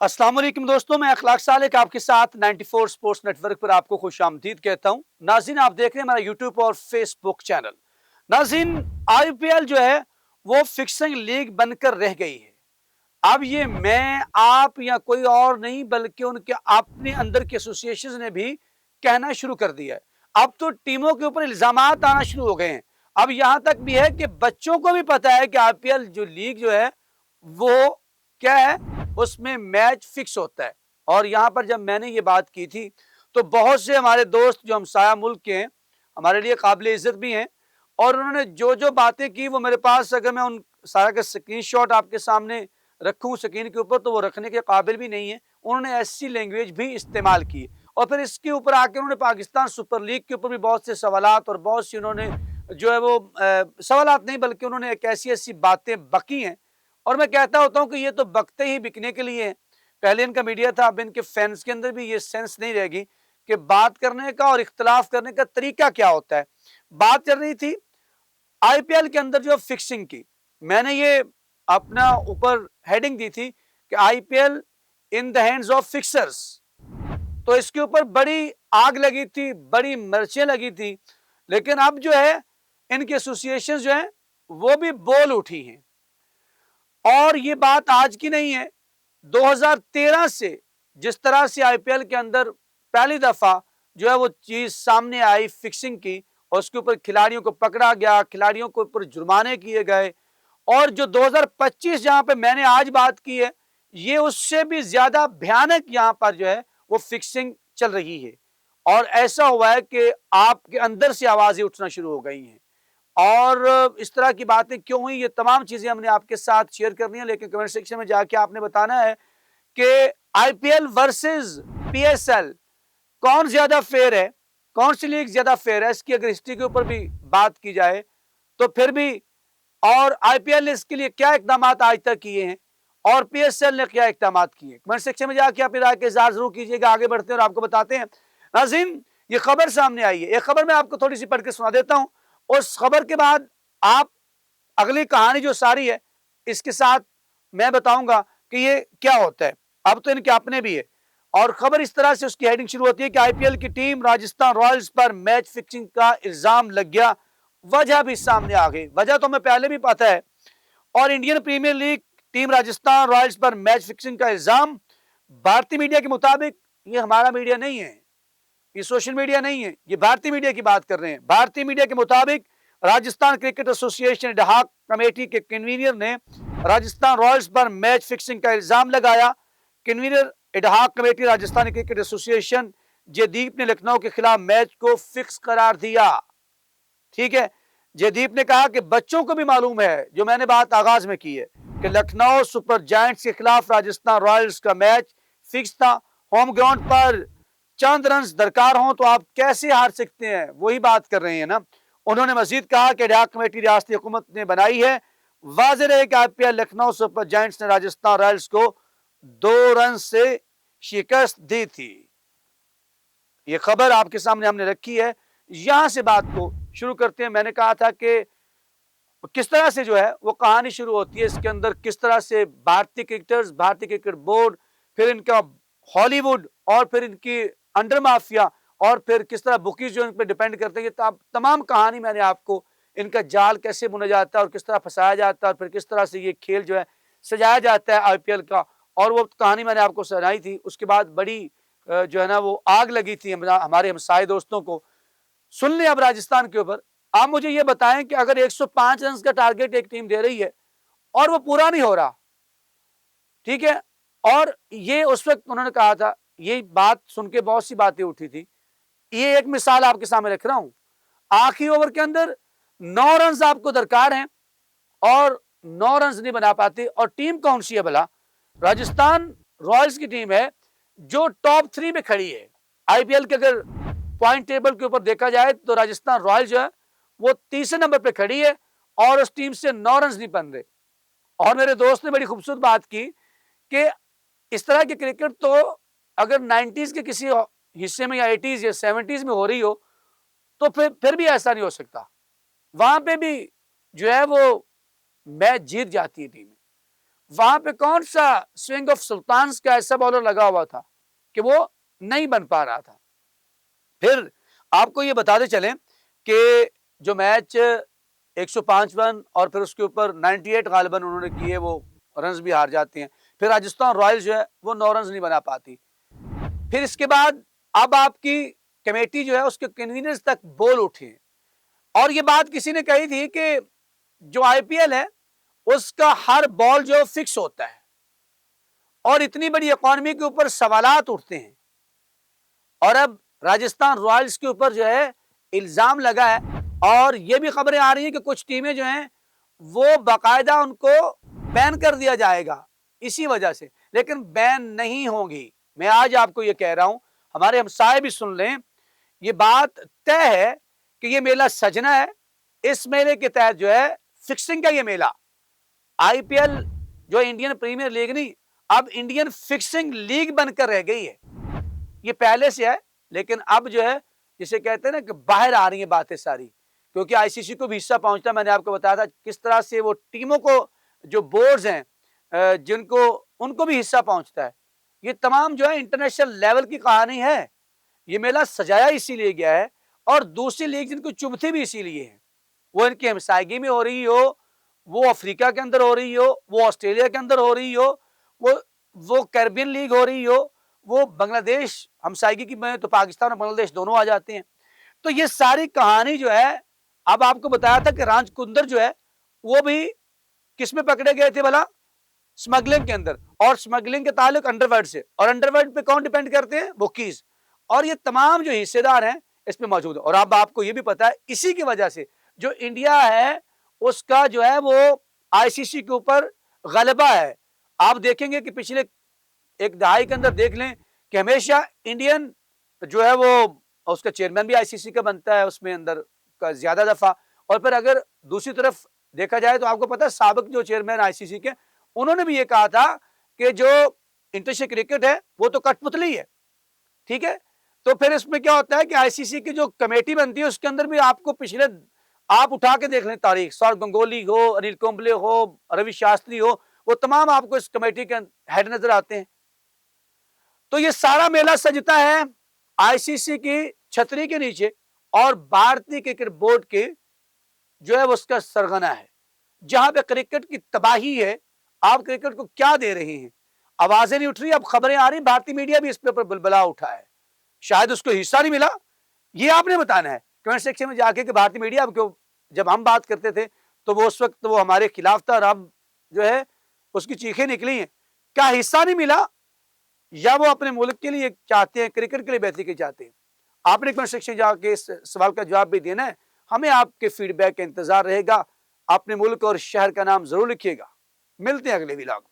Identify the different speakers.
Speaker 1: अस्सलाम वालेकुम दोस्तों, मैं अखलाक सालिक आपके साथ 94 स्पोर्ट्स नेटवर्क पर आपको खुशामदीद कहता हूं। नाज़रीन, आप देख रहे हैं हमारा यूट्यूब और फेसबुक चैनल। नाज़रीन, आईपीएल जो है वो फिक्सिंग लीग बनकर रह गई है। अब ये मैं, आप या कोई और नहीं बल्कि उनके अपने अंदर के एसोसिएशन ने भी कहना शुरू कर दिया है। अब तो टीमों के ऊपर इल्जामात आना शुरू हो गए हैं। अब यहां तक भी है कि बच्चों को भी पता है कि आईपीएल जो लीग जो है वो क्या है, उसमें मैच फिक्स होता है। और यहां पर जब मैंने ये बात की थी तो बहुत से हमारे दोस्त जो हमसाया मुल्क के हैं, हमारे लिए काबिल इज्जत भी हैं, और उन्होंने जो जो बातें की वो मेरे पास, अगर मैं उन सारा का स्क्रीनशॉट आपके सामने रखूं स्क्रीन के ऊपर तो वो रखने के काबिल भी नहीं है। उन्होंने ऐसी लैंग्वेज भी इस्तेमाल की और फिर इसके ऊपर आके उन्होंने पाकिस्तान सुपर लीग के ऊपर भी बहुत से सवालात और बहुत सी उन्होंने जो है वो सवालात नहीं बल्कि उन्होंने एक ऐसी ऐसी बातें बकी हैं। और मैं कहता होता हूं कि ये तो बकते ही बिकने के लिए हैं। पहले इनका मीडिया था, अब इनके फैंस के अंदर भी ये सेंस नहीं रहेगी कि बात करने का और इख्तलाफ करने का तरीका क्या होता है। बात चल रही थी आईपीएल के अंदर जो फिक्सिंग की, मैंने ये अपना ऊपर हेडिंग दी थी कि IPL in the hands of fixers. तो इसके ऊपर बड़ी आग लगी थी, बड़ी मिर्चें लगी थी। लेकिन अब जो है इनके एसोसिएशन जो है वो भी बोल उठी हैं। और ये बात आज की नहीं है, 2013 से जिस तरह से आईपीएल के अंदर पहली दफा जो है वो चीज सामने आई फिक्सिंग की, और उसके ऊपर खिलाड़ियों को पकड़ा गया, खिलाड़ियों के ऊपर जुर्माने किए गए। और जो 2025 जहां पे मैंने आज बात की है, ये उससे भी ज्यादा भयानक यहां पर जो है वो फिक्सिंग चल रही है। और ऐसा हुआ है कि आपके अंदर से आवाजें उठना शुरू हो गई हैं। और इस तरह की बातें क्यों हुई, ये तमाम चीजें हमने आपके साथ शेयर करनी है। लेकिन कमेंट सेक्शन में जाके आपने बताना है कि आईपीएल वर्सेस पीएसएल कौन ज्यादा फेयर है, कौन सी लीग ज्यादा फेयर है। इसकी अगर हिस्ट्री के ऊपर भी बात की जाए तो फिर भी, और आईपीएल ने इसके लिए क्या इकदाम आज तक किए हैं और पीएसएल ने क्या इकदाम किए, कमेंट सेक्शन में जाके अपनी राय के इजहार जरूर कीजिएगा। आगे बढ़ते हैं और आपको बताते हैं। नाज़रीन, ये खबर सामने आई है, एक खबर मैं आपको थोड़ी सी पढ़ के सुना देता हूं। उस खबर के बाद आप अगली कहानी जो सारी है इसके साथ मैं बताऊंगा कि ये क्या होता है। अब तो इनके अपने भी है। और खबर इस तरह से उसकी हेडिंग शुरू होती है कि आईपीएल की टीम राजस्थान रॉयल्स पर मैच फिक्सिंग का इल्जाम लग गया। वजह भी सामने आ गई, वजह तो हमें पहले भी पता है। और Indian Premier League team Rajasthan Royals पर मैच फिक्सिंग का इल्जाम। भारतीय मीडिया के मुताबिक, ये हमारा मीडिया नहीं है, ये सोशल मीडिया नहीं है, ये भारतीय मीडिया की बात कर रहे हैं। भारतीय मीडिया के मुताबिक Rajasthan cricket association ad hoc committee के कन्वीनर ने राजस्थान रॉयल्स पर मैच फिक्सिंग का इल्जाम लगाया। Convener ad hoc committee Rajasthan cricket association Jaideep ने लखनऊ के खिलाफ मैच को फिक्स करार दिया। ठीक है, जयदीप ने कहा कि बच्चों को भी मालूम है, जो मैंने बात आगाज में की है, कि लखनऊ सुपर जायंट्स के खिलाफ राजस्थान रॉयल्स का मैच फिक्स था। होम ग्राउंड पर चंद रन दरकार हो तो आप कैसे हार सकते हैं, वही बात कर रहे हैं ना। उन्होंने मजीद कहा कि एडहॉक कमेटी रियासती हुकूमत ने बनाई है। वाज़ेह रहे कि आईपीएल लखनऊ सुपर जायंट्स ने राजस्थान रॉयल्स को 2 रन से शिकस्त दी थी। ये खबर आपके सामने हमने रखी है। यहां से बात को शुरू करते हैं। मैंने कहा था कि किस तरह से जो है वो कहानी शुरू होती है, इसके अंदर किस तरह से भारतीय क्रिकेटर्स, भारतीय क्रिकेट बोर्ड, फिर इनका हॉलीवुड, और फिर इनकी अंडर माफिया, और फिर किस तरह बुकीज जो इन पर डिपेंड करते हैं। तमाम कहानी मैंने आपको, इनका जाल कैसे बुना जाता है और किस तरह फंसाया जाता है, और फिर किस तरह से ये खेल जो है सजाया जाता है आईपीएल का, और वो कहानी मैंने आपको सुनाई थी। उसके बाद बड़ी जो है ना वो आग लगी थी हमारे हमसाए दोस्तों को। सुन लें अब राजस्थान के ऊपर। आप मुझे ये बताएं कि अगर 105 रन का टारगेट एक टीम दे रही है और वो पूरा नहीं हो रहा, ठीक है, और ये उस वक्त उन्होंने कहा था, ये बात सुन के बहुत सी बातें उठी थी। ये एक मिसाल आपके सामने रख रहा हूं। आखिरी ओवर के अंदर 9 रन आपको दरकार हैं और 9 रन नहीं बना पाते, और टीम कौन सी है भला? राजस्थान रॉयल्स की टीम है जो टॉप 3 में खड़ी है आईपीएल के। अगर पॉइंट टेबल के ऊपर देखा जाए तो राजस्थान रॉयल्स जो है वो तीसरे नंबर पे खड़ी है, और उस टीम से 9 रन नहीं बन रहे। और मेरे दोस्त ने बड़ी खूबसूरत बात की कि इस तरह की क्रिकेट तो अगर 90s के किसी हिस्से में या 80s या 70s में हो रही हो तो फिर भी ऐसा नहीं हो सकता। वहां पे भी जो है वो मैच जीत जाती है टीम। वहां पे कौन सा स्विंग ऑफ सुल्तान्स का ऐसा बॉलर लगा हुआ था कि वो नहीं बन पा रहा था। फिर आपको ये बताते चलें कि जो मैच 105 रन और फिर उसके ऊपर 98 गालिबन उन्होंने किए, वो रन्स भी हार जाते हैं। फिर राजस्थान रॉयल्स जो है वो 9 रन्स नहीं बना पाती। फिर इसके बाद अब आपकी कमेटी जो है उसके कन्वीनर्स तक बोल उठे और ये बात किसी ने कही थी कि जो आईपीएल है उसका हर बॉल जो फिक्स होता है और इतनी बड़ी इकोनॉमी के ऊपर सवालात उठते हैं। और अब राजस्थान रॉयल्स के ऊपर जो है इल्जाम लगा है और ये भी खबरें आ रही हैं कि कुछ टीमें जो हैं वो बाकायदा उनको बैन कर दिया जाएगा इसी वजह से, लेकिन बैन नहीं होगी। मैं आज आपको ये कह रहा हूं, हमारे हमसाए भी सुन लें, ये बात तय है कि ये मेला सजना है। इस मेले के तहत जो है फिक्सिंग का ये मेला, आईपीएल जो इंडियन प्रीमियर लीग नहीं, अब इंडियन फिक्सिंग लीग बनकर रह गई है। ये पहले से है लेकिन अब जो है जिसे कहते हैं ना कि बाहर आ रही है बातें सारी, क्योंकि आईसीसी को भी हिस्सा पहुंचता है। मैंने आपको बताया था किस तरह से वो टीमों को, जो बोर्ड्स हैं जिनको, उनको भी हिस्सा पहुंचता है। ये तमाम जो है इंटरनेशनल लेवल की कहानी है। ये मेला सजाया इसीलिए गया है और दूसरी लीग जिनको चुभती भी इसीलिए है, वो इनकी हमसायगी में हो रही हो, वो अफ्रीका के अंदर हो रही हो, वो ऑस्ट्रेलिया के अंदर हो रही हो, वो कैरिबियन लीग हो रही हो, वो बांग्लादेश हमसायगी की में तो पाकिस्तान और बांग्लादेश दोनों आ जाते हैं। तो ये सारी कहानी जो है, अब आपको बताया था कि राज कुंदर जो है वो भी किस में पकड़े गए थे भला, स्मगलिंग के अंदर, और स्मगलिंग के ताल्लुक अंडरवर्ल्ड से, और अंडरवर्ल्ड पे कौन डिपेंड करते हैं, बुकीज। और ये तमाम जो हिस्सेदार हैं इसमें मौजूद है। और अब आपको ये भी पता है इसी की वजह से जो इंडिया है उसका जो है वो आईसीसी के ऊपर गलबा है। आप देखेंगे कि पिछले एक दहाई के अंदर देख लें कि हमेशा इंडियन जो है वो, उसका चेयरमैन भी आईसीसी का बनता है उसमें अंदर का ज्यादा दफा। और फिर अगर दूसरी तरफ देखा जाए तो आपको पता है साबिक जो चेयरमैन आईसीसी के, उन्होंने भी ये कहा था कि जो इंटरनेशनल क्रिकेट है वो तो कठपुतली है, ठीक है। तो फिर इसमें क्या होता है कि आईसीसी की जो कमेटी बनती है उसके अंदर भी आपको पिछले, आप उठा के देख लें तारीख, सौरव गंगोली हो, अनिल कुंबले हो, रवि शास्त्री हो, वो तमाम आपको इस कमेटी के हेड नजर आते हैं। तो ये सारा मेला सजता है आईसीसी की छतरी के नीचे और भारतीय क्रिकेट बोर्ड के जो है वो उसका सरगना है, जहां पे क्रिकेट की तबाही है। आप क्रिकेट को क्या दे रहे हैं, आवाजें नहीं उठ रही, अब खबरें आ रही, भारतीय मीडिया भी इस पे बुलबुला उठा है, शायद उसको हिस्सा नहीं मिला। ये आपने बताना है कमेंट सेक्शन में जाके कि भारतीय मीडिया, अब क्यों, जब हम बात करते थे तो वो उस वक्त वो हमारे खिलाफ था और अब जो है उसकी चीखें निकली हैं, क्या हिस्सा नहीं मिला या वो अपने मुल्क के लिए चाहते हैं, क्रिकेट के लिए बेहतरी के चाहते हैं। आपने कमेंट सेक्शन जाके इस सवाल का जवाब भी देना है। हमें आपके फीडबैक का इंतजार रहेगा। अपने मुल्क और शहर का नाम जरूर लिखिएगा। मिलते हैं अगले व्लॉग में।